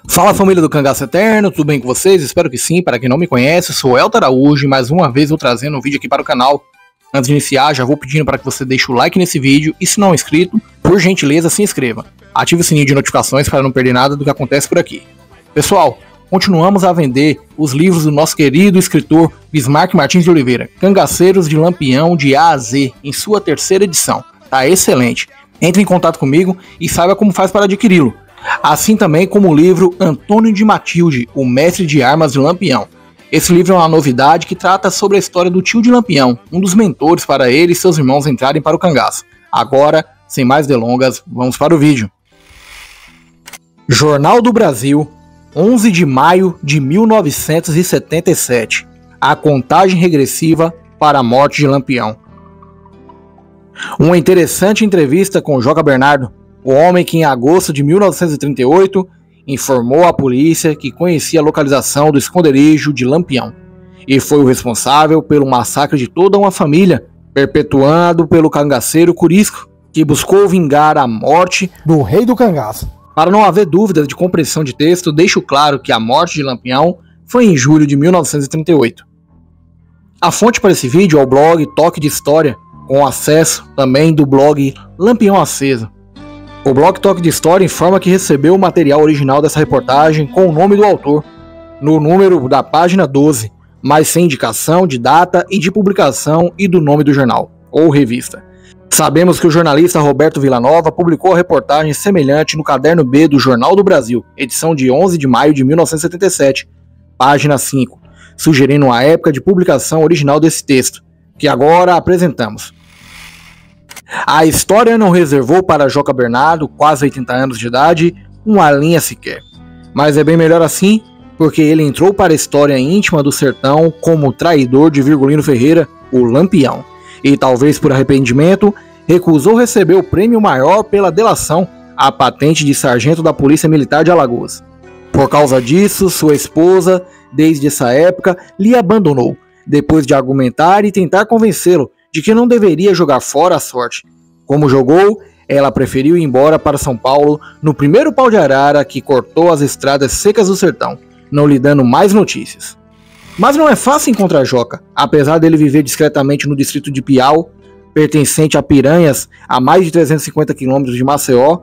Fala, família do Cangaço Eterno, tudo bem com vocês? Espero que sim. Para quem não me conhece, eu sou o Elton Araújo e mais uma vez vou trazendo um vídeo aqui para o canal. Antes de iniciar, já vou pedindo para que você deixe o like nesse vídeo e, se não é inscrito, por gentileza se inscreva. Ative o sininho de notificações para não perder nada do que acontece por aqui. Pessoal, continuamos a vender os livros do nosso querido escritor Bismarck Martins de Oliveira, Cangaceiros de Lampião de A a Z, em sua terceira edição. Tá excelente. Entre em contato comigo e saiba como faz para adquiri-lo. Assim também como o livro Antônio de Matilde, o mestre de armas de Lampião. Esse livro é uma novidade que trata sobre a história do tio de Lampião, um dos mentores para ele e seus irmãos entrarem para o cangaço. Agora, sem mais delongas, vamos para o vídeo. Jornal do Brasil, 11 de maio de 1977. A contagem regressiva para a morte de Lampião. Uma interessante entrevista com Joca Bernardo, o homem que em agosto de 1938 informou à polícia que conhecia a localização do esconderijo de Lampião e foi o responsável pelo massacre de toda uma família, perpetuado pelo cangaceiro Corisco, que buscou vingar a morte do rei do cangaço. Para não haver dúvidas de compreensão de texto, deixo claro que a morte de Lampião foi em julho de 1938. A fonte para esse vídeo é o blog Toque de História, com acesso também do blog Lampião Aceso. O blog Toque de História informa que recebeu o material original dessa reportagem com o nome do autor, no número da página 12, mas sem indicação de data e de publicação e do nome do jornal, ou revista. Sabemos que o jornalista Roberto Villanova publicou a reportagem semelhante no Caderno B do Jornal do Brasil, edição de 11 de maio de 1977, página 5, sugerindo a época de publicação original desse texto, que agora apresentamos. A história não reservou para Joca Bernardo, quase 80 anos de idade, uma linha sequer. Mas é bem melhor assim, porque ele entrou para a história íntima do sertão como traidor de Virgulino Ferreira, o Lampião, e talvez por arrependimento, recusou receber o prêmio maior pela delação, a patente de sargento da Polícia Militar de Alagoas. Por causa disso, sua esposa, desde essa época, lhe abandonou, depois de argumentar e tentar convencê-lo de que não deveria jogar fora a sorte. Como jogou, ela preferiu ir embora para São Paulo no primeiro pau de arara que cortou as estradas secas do sertão, não lhe dando mais notícias. Mas não é fácil encontrar Joca, apesar dele viver discretamente no distrito de Piau, pertencente a Piranhas, a mais de 350 quilômetros de Maceió,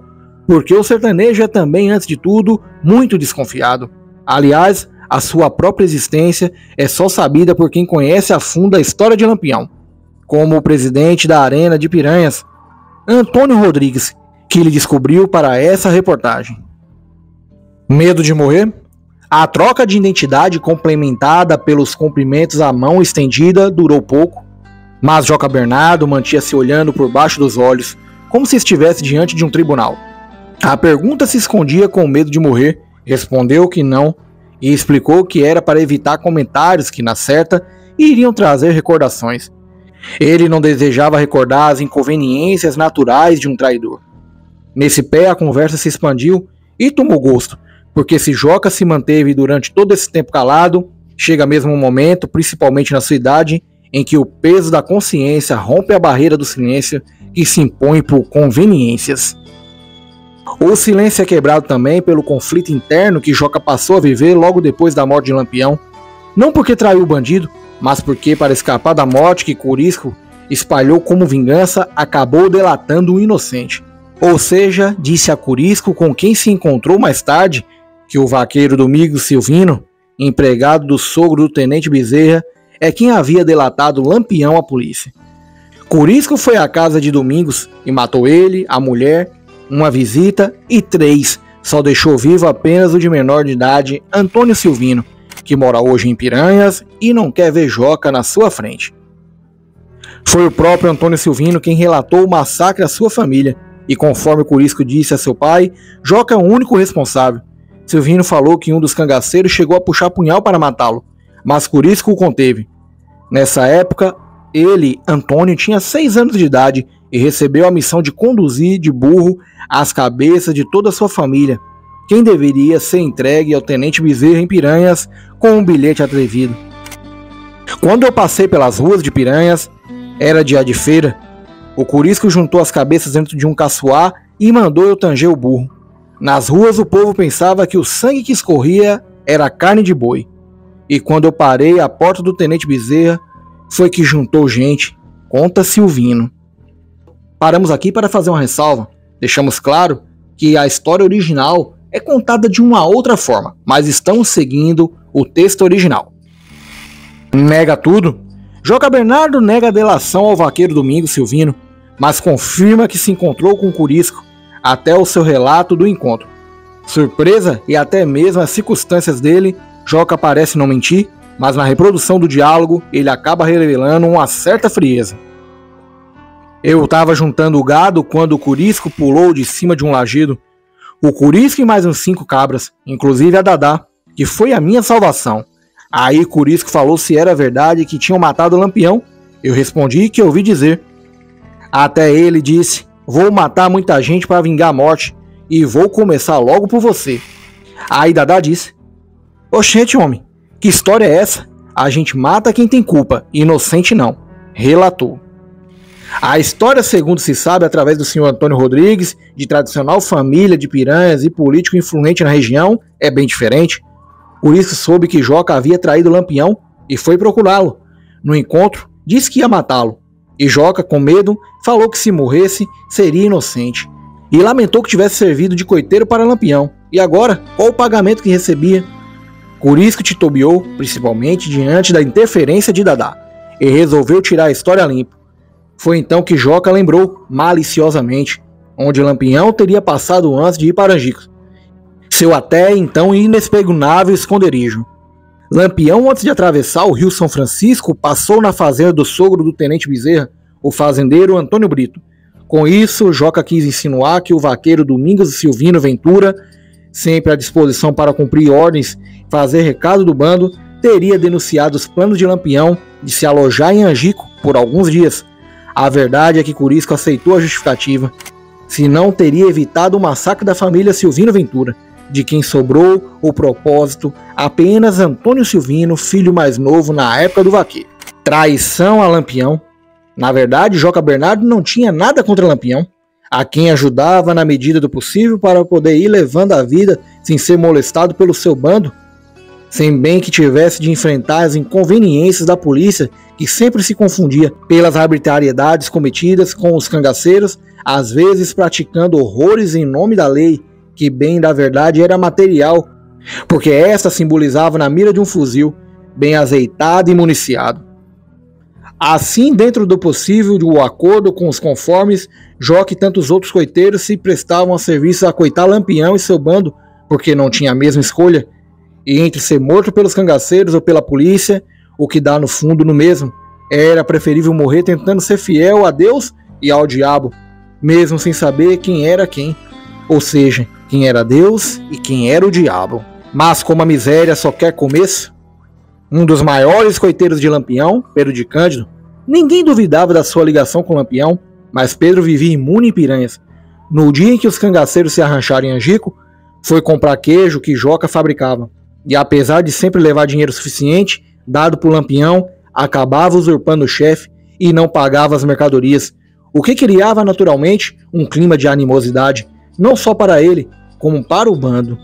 porque o sertanejo é também, antes de tudo, muito desconfiado. Aliás, a sua própria existência é só sabida por quem conhece a fundo a história de Lampião, como o presidente da Arena de Piranhas, Antônio Rodrigues, que ele descobriu para essa reportagem. Medo de morrer? A troca de identidade complementada pelos cumprimentos à mão estendida durou pouco, mas Joca Bernardo mantinha-se olhando por baixo dos olhos, como se estivesse diante de um tribunal. A pergunta se escondia com medo de morrer, respondeu que não, e explicou que era para evitar comentários que, na certa, iriam trazer recordações. Ele não desejava recordar as inconveniências naturais de um traidor. Nesse pé a conversa se expandiu e tomou gosto, porque se Joca se manteve durante todo esse tempo calado, chega mesmo um momento, principalmente na sua idade, em que o peso da consciência rompe a barreira do silêncio que se impõe por conveniências. O silêncio é quebrado também pelo conflito interno que Joca passou a viver logo depois da morte de Lampião, não porque traiu o bandido, mas porque, para escapar da morte que Corisco espalhou como vingança, acabou delatando um inocente. Ou seja, disse a Corisco, com quem se encontrou mais tarde, que o vaqueiro Domingos Silvino, empregado do sogro do tenente Bezerra, é quem havia delatado Lampião à polícia. Corisco foi à casa de Domingos e matou ele, a mulher, uma visita e 3, só deixou vivo apenas o de menor de idade, Antônio Silvino, que mora hoje em Piranhas e não quer ver Joca na sua frente. Foi o próprio Antônio Silvino quem relatou o massacre à sua família, e conforme Corisco disse a seu pai, Joca é o único responsável. Silvino falou que um dos cangaceiros chegou a puxar punhal para matá-lo, mas Corisco o conteve. Nessa época, ele, Antônio, tinha 6 anos de idade e recebeu a missão de conduzir de burro as cabeças de toda a sua família, quem deveria ser entregue ao tenente Bezerra em Piranhas com um bilhete atrevido. Quando eu passei pelas ruas de Piranhas, era dia de feira, o Corisco juntou as cabeças dentro de um caçoar e mandou eu tanger o burro. Nas ruas o povo pensava que o sangue que escorria era carne de boi. E quando eu parei à porta do Tenente Bezerra, foi que juntou gente, conta Silvino. Paramos aqui para fazer uma ressalva. Deixamos claro que a história original é contada de uma outra forma, mas estamos seguindo o texto original. Nega tudo. Joca Bernardo nega a delação ao vaqueiro Domingos Silvino, mas confirma que se encontrou com o Curisco até o seu relato do encontro. Surpresa e até mesmo as circunstâncias dele, Joca parece não mentir, mas na reprodução do diálogo ele acaba revelando uma certa frieza. Eu estava juntando o gado quando o Curisco pulou de cima de um lajedo. O Curisco e mais uns 5 cabras, inclusive a Dadá, que foi a minha salvação. Aí Curisco falou se era verdade que tinham matado o Lampião. Eu respondi que ouvi dizer. Até ele disse: vou matar muita gente para vingar a morte e vou começar logo por você. Aí Dadá disse: oxente, homem, que história é essa? A gente mata quem tem culpa, inocente não. Relatou. A história, segundo se sabe através do senhor Antônio Rodrigues, de tradicional família de piranhas e político influente na região, é bem diferente. Por isso soube que Joca havia traído o Lampião e foi procurá-lo. No encontro, disse que ia matá-lo. E Joca, com medo, falou que se morresse, seria inocente. E lamentou que tivesse servido de coiteiro para Lampião. E agora, qual o pagamento que recebia? Curisco titubeou, principalmente diante da interferência de Dadá, e resolveu tirar a história limpo. Foi então que Joca lembrou, maliciosamente, onde Lampião teria passado antes de ir para Angicos, seu até então inexpugnável esconderijo. Lampião, antes de atravessar o rio São Francisco, passou na fazenda do sogro do Tenente Bezerra, o fazendeiro Antônio Brito. Com isso, Joca quis insinuar que o vaqueiro Domingos Silvino Ventura, sempre à disposição para cumprir ordens e fazer recado do bando, teria denunciado os planos de Lampião de se alojar em Angico por alguns dias. A verdade é que Curisco aceitou a justificativa, senão teria evitado o massacre da família Silvino Ventura, de quem sobrou o propósito apenas Antônio Silvino, filho mais novo na época do vaqueiro. Traição a Lampião. Na verdade, Joca Bernardo não tinha nada contra Lampião, a quem ajudava na medida do possível para poder ir levando a vida sem ser molestado pelo seu bando, sem bem que tivesse de enfrentar as inconveniências da polícia, que sempre se confundia pelas arbitrariedades cometidas com os cangaceiros, às vezes praticando horrores em nome da lei, que bem da verdade era material, porque esta simbolizava na mira de um fuzil, bem azeitado e municiado. Assim, dentro do possível do acordo com os conformes, Joca e tantos outros coiteiros se prestavam a serviço a coitar Lampião e seu bando, porque não tinha a mesma escolha, e entre ser morto pelos cangaceiros ou pela polícia, o que dá no fundo no mesmo, era preferível morrer tentando ser fiel a Deus e ao diabo, mesmo sem saber quem era quem, ou seja, quem era Deus e quem era o diabo. Mas como a miséria só quer começo, um dos maiores coiteiros de Lampião, Pedro de Cândido, ninguém duvidava da sua ligação com Lampião, mas Pedro vivia imune em piranhas. No dia em que os cangaceiros se arrancharam em Angico, foi comprar queijo que Joca fabricava, e apesar de sempre levar dinheiro suficiente, dado por Lampião, acabava usurpando o chefe e não pagava as mercadorias, o que criava naturalmente um clima de animosidade, não só para ele, como para o bando.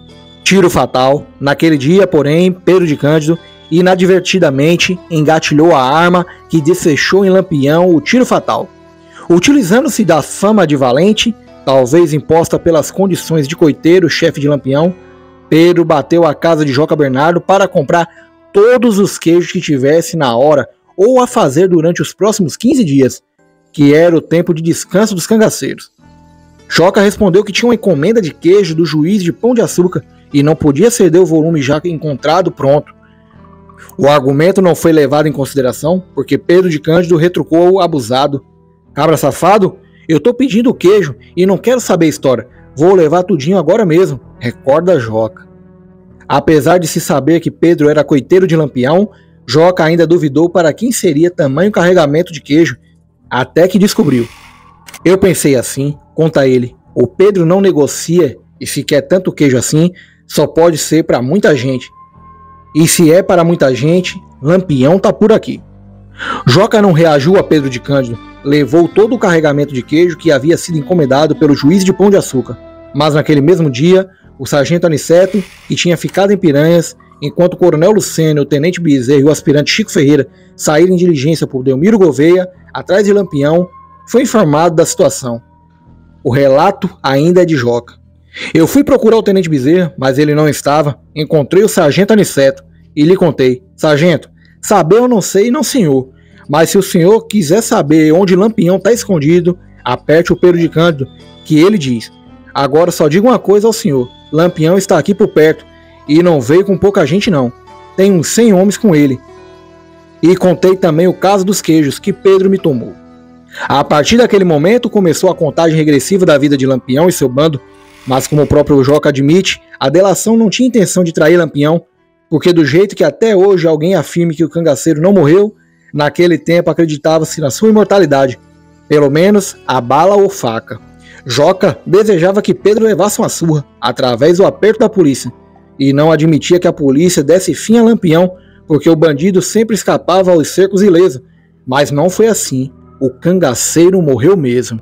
Tiro fatal. Naquele dia, porém, Pedro de Cândido inadvertidamente engatilhou a arma que desfechou em Lampião o tiro fatal. Utilizando-se da fama de valente, talvez imposta pelas condições de coiteiro chefe de Lampião, Pedro bateu a casa de Joca Bernardo para comprar todos os queijos que tivesse na hora ou a fazer durante os próximos 15 dias, que era o tempo de descanso dos cangaceiros. Joca respondeu que tinha uma encomenda de queijo do juiz de Pão de Açúcar e não podia ceder o volume já encontrado pronto. O argumento não foi levado em consideração porque Pedro de Cândido retrucou abusado. Cabra safado, eu tô pedindo o queijo e não quero saber a história. Vou levar tudinho agora mesmo, recorda Joca. Apesar de se saber que Pedro era coiteiro de Lampião, Joca ainda duvidou para quem seria tamanho carregamento de queijo, até que descobriu. Eu pensei assim, conta ele, o Pedro não negocia e se quer tanto queijo assim, só pode ser para muita gente. E se é para muita gente, Lampião tá por aqui. Joca não reagiu a Pedro de Cândido, levou todo o carregamento de queijo que havia sido encomendado pelo juiz de Pão de Açúcar. Mas naquele mesmo dia, o sargento Aniceto, que tinha ficado em Piranhas, enquanto o coronel Luceno, o tenente Bezerra e o aspirante Chico Ferreira saíram em diligência por Delmiro Gouveia, atrás de Lampião, foi informado da situação. O relato ainda é de Joca. Eu fui procurar o tenente Bezerra, mas ele não estava. Encontrei o sargento Aniceto e lhe contei: sargento, saber eu não sei, não senhor, mas se o senhor quiser saber onde Lampião está escondido, aperte o Pedro de Cândido, que ele diz. Agora só digo uma coisa ao senhor: Lampião está aqui por perto e não veio com pouca gente não. Tem uns 100 homens com ele. E contei também o caso dos queijos que Pedro me tomou. A partir daquele momento começou a contagem regressiva da vida de Lampião e seu bando, mas como o próprio Joca admite, a delação não tinha intenção de trair Lampião, porque do jeito que até hoje alguém afirme que o cangaceiro não morreu, naquele tempo acreditava-se na sua imortalidade, pelo menos a bala ou faca. Joca desejava que Pedro levasse uma surra, através do aperto da polícia, e não admitia que a polícia desse fim a Lampião, porque o bandido sempre escapava aos cercos ileso, mas não foi assim. O cangaceiro morreu mesmo.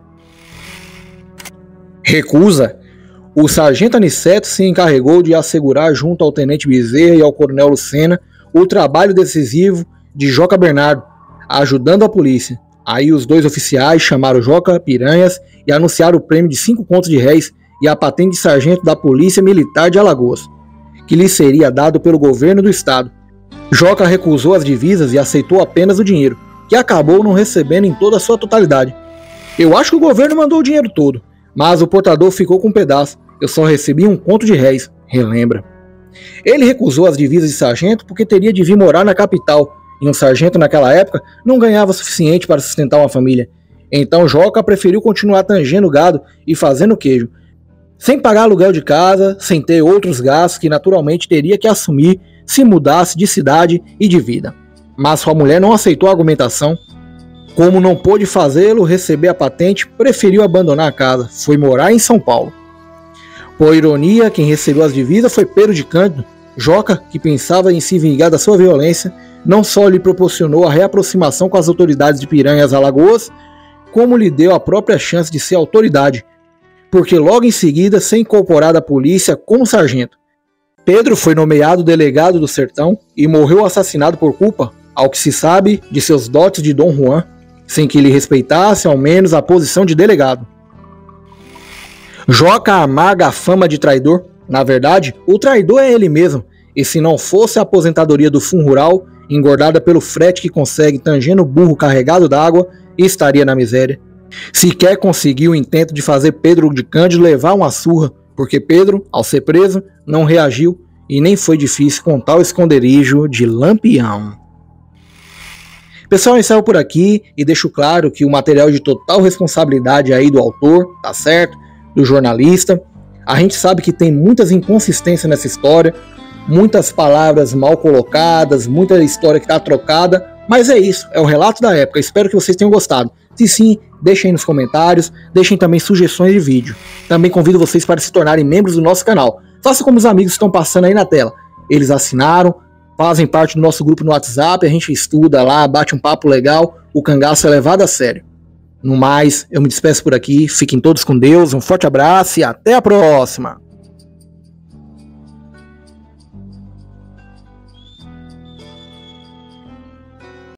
Recusa. O sargento Aniceto se encarregou de assegurar junto ao tenente Bezerra e ao coronel Lucena o trabalho decisivo de Joca Bernardo, ajudando a polícia. Aí os dois oficiais chamaram Joca Piranhas e anunciaram o prêmio de 5 contos de réis e a patente de sargento da Polícia Militar de Alagoas, que lhe seria dado pelo governo do estado. Joca recusou as divisas e aceitou apenas o dinheiro, que acabou não recebendo em toda a sua totalidade. Eu acho que o governo mandou o dinheiro todo, mas o portador ficou com um pedaço. Eu só recebi 1 conto de réis, relembra. Ele recusou as divisas de sargento porque teria de vir morar na capital, e um sargento naquela época não ganhava o suficiente para sustentar uma família. Então Joca preferiu continuar tangendo gado e fazendo queijo, sem pagar aluguel de casa, sem ter outros gastos que naturalmente teria que assumir se mudasse de cidade e de vida. Mas sua mulher não aceitou a argumentação. Como não pôde fazê-lo receber a patente, preferiu abandonar a casa, foi morar em São Paulo. Por ironia, quem recebeu as divisas foi Pedro de Cândido. Joca, que pensava em se vingar da sua violência, não só lhe proporcionou a reaproximação com as autoridades de Piranhas, Alagoas, como lhe deu a própria chance de ser autoridade, porque logo em seguida ser incorporado à polícia como sargento. Pedro foi nomeado delegado do Sertão e morreu assassinado por culpa, ao que se sabe, de seus dotes de Dom Juan, sem que ele respeitasse ao menos a posição de delegado. Joca amarga a fama de traidor. Na verdade, o traidor é ele mesmo, e se não fosse a aposentadoria do fundo rural, engordada pelo frete que consegue tangendo o burro carregado d'água, estaria na miséria. Sequer conseguiu o intento de fazer Pedro de Cândido levar uma surra, porque Pedro, ao ser preso, não reagiu e nem foi difícil contar o esconderijo de Lampião. Pessoal, eu encerro por aqui e deixo claro que o material é de total responsabilidade aí do autor, tá certo? Do jornalista. A gente sabe que tem muitas inconsistências nessa história, muitas palavras mal colocadas, muita história que tá trocada, mas é isso, é o relato da época. Espero que vocês tenham gostado. Se sim, deixem aí nos comentários, deixem também sugestões de vídeo. Também convido vocês para se tornarem membros do nosso canal. Faça como os amigos que estão passando aí na tela. Eles assinaram, fazem parte do nosso grupo no WhatsApp, a gente estuda lá, bate um papo legal, o cangaço é levado a sério. No mais, eu me despeço por aqui, fiquem todos com Deus, um forte abraço e até a próxima!